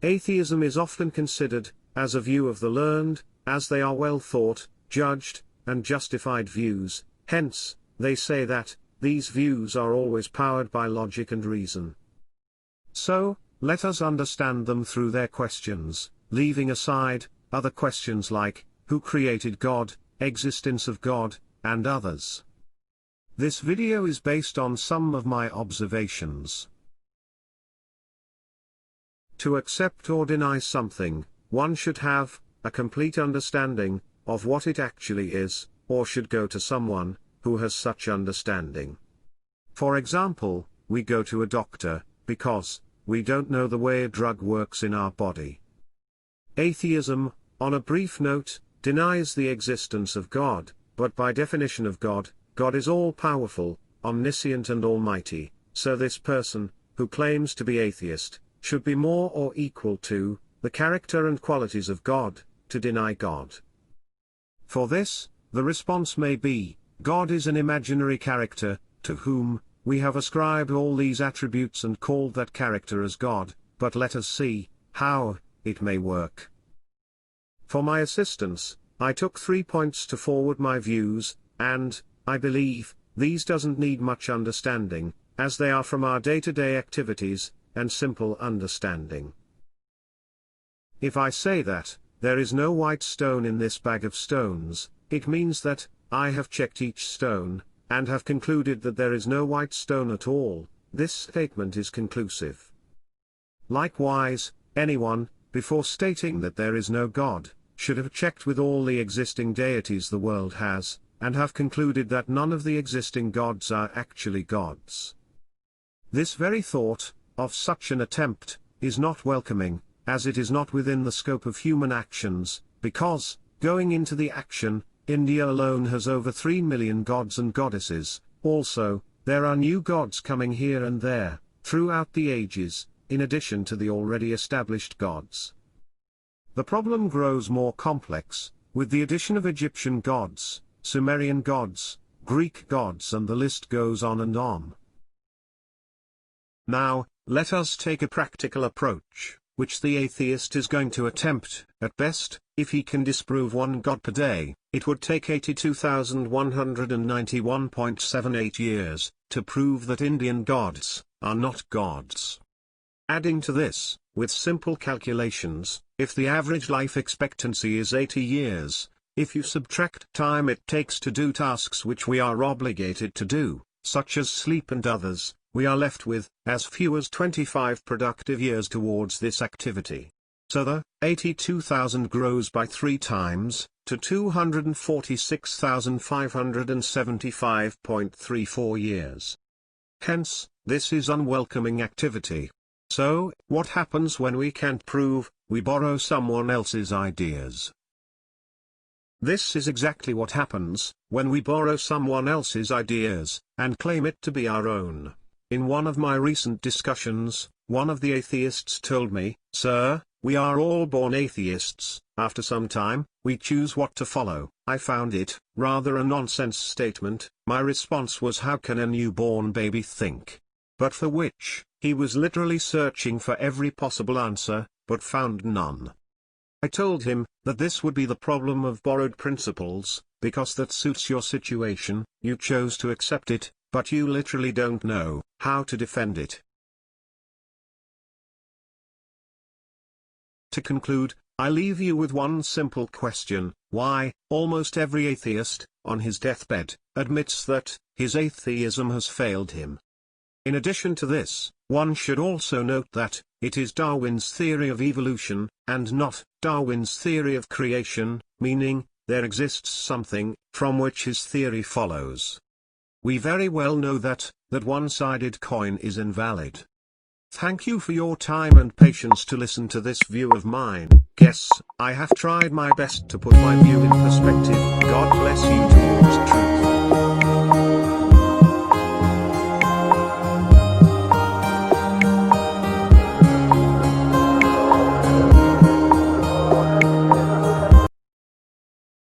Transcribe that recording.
Atheism is often considered as a view of the learned, as they are well thought, judged, and justified views. Hence, they say that these views are always powered by logic and reason. So, let us understand them through their questions, leaving aside other questions like, who created God, existence of God, and others. This video is based on some of my observations. To accept or deny something, one should have a complete understanding of what it actually is, or should go to someone who has such understanding. For example, we go to a doctor because we don't know the way a drug works in our body. Atheism, on a brief note, denies the existence of God, but by definition of God, God is all-powerful, omniscient and almighty, so this person, who claims to be atheist, should be more or equal to the character and qualities of God, to deny God. For this, the response may be, God is an imaginary character, to whom we have ascribed all these attributes and called that character as God, but let us see how it may work. For my assistance, I took 3 points to forward my views, and I believe these doesn't need much understanding, as they are from our day-to-day activities and simple understanding. If I say that there is no white stone in this bag of stones, it means that I have checked each stone and have concluded that there is no white stone at all. This statement is conclusive. Likewise, anyone, before stating that there is no God, should have checked with all the existing deities the world has, and have concluded that none of the existing gods are actually gods. This very thought of such an attempt is not welcoming, as it is not within the scope of human actions, because, going into the action, India alone has over 3 million gods and goddesses. Also, there are new gods coming here and there, throughout the ages, in addition to the already established gods. The problem grows more complex, with the addition of Egyptian gods, Sumerian gods, Greek gods, and the list goes on and on. Now, let us take a practical approach, which the atheist is going to attempt. At best, if he can disprove one god per day, it would take 82,191.78 years to prove that Indian gods are not gods. Adding to this, with simple calculations, if the average life expectancy is 80 years, if you subtract time it takes to do tasks which we are obligated to do, such as sleep and others, we are left with as few as 25 productive years towards this activity. So the 82,000 grows by 3 times, to 246,575.34 years. Hence, this is unwelcoming activity. So, what happens when we can't prove? We borrow someone else's ideas. This is exactly what happens when we borrow someone else's ideas and claim it to be our own. In one of my recent discussions, one of the atheists told me, "Sir, we are all born atheists. After some time, we choose what to follow." I found it rather a nonsense statement. My response was, how can a newborn baby think? But for which, he was literally searching for every possible answer, but found none. I told him that this would be the problem of borrowed principles, because that suits your situation, you chose to accept it, but you literally don't know how to defend it. To conclude, I leave you with one simple question: why, almost every atheist, on his deathbed, admits that his atheism has failed him. In addition to this, one should also note that it is Darwin's theory of evolution, and not Darwin's theory of creation, meaning, there exists something from which his theory follows. We very well know that one-sided coin is invalid. Thank you for your time and patience to listen to this view of mine. Guess, I have tried my best to put my view in perspective. God bless you towards truth.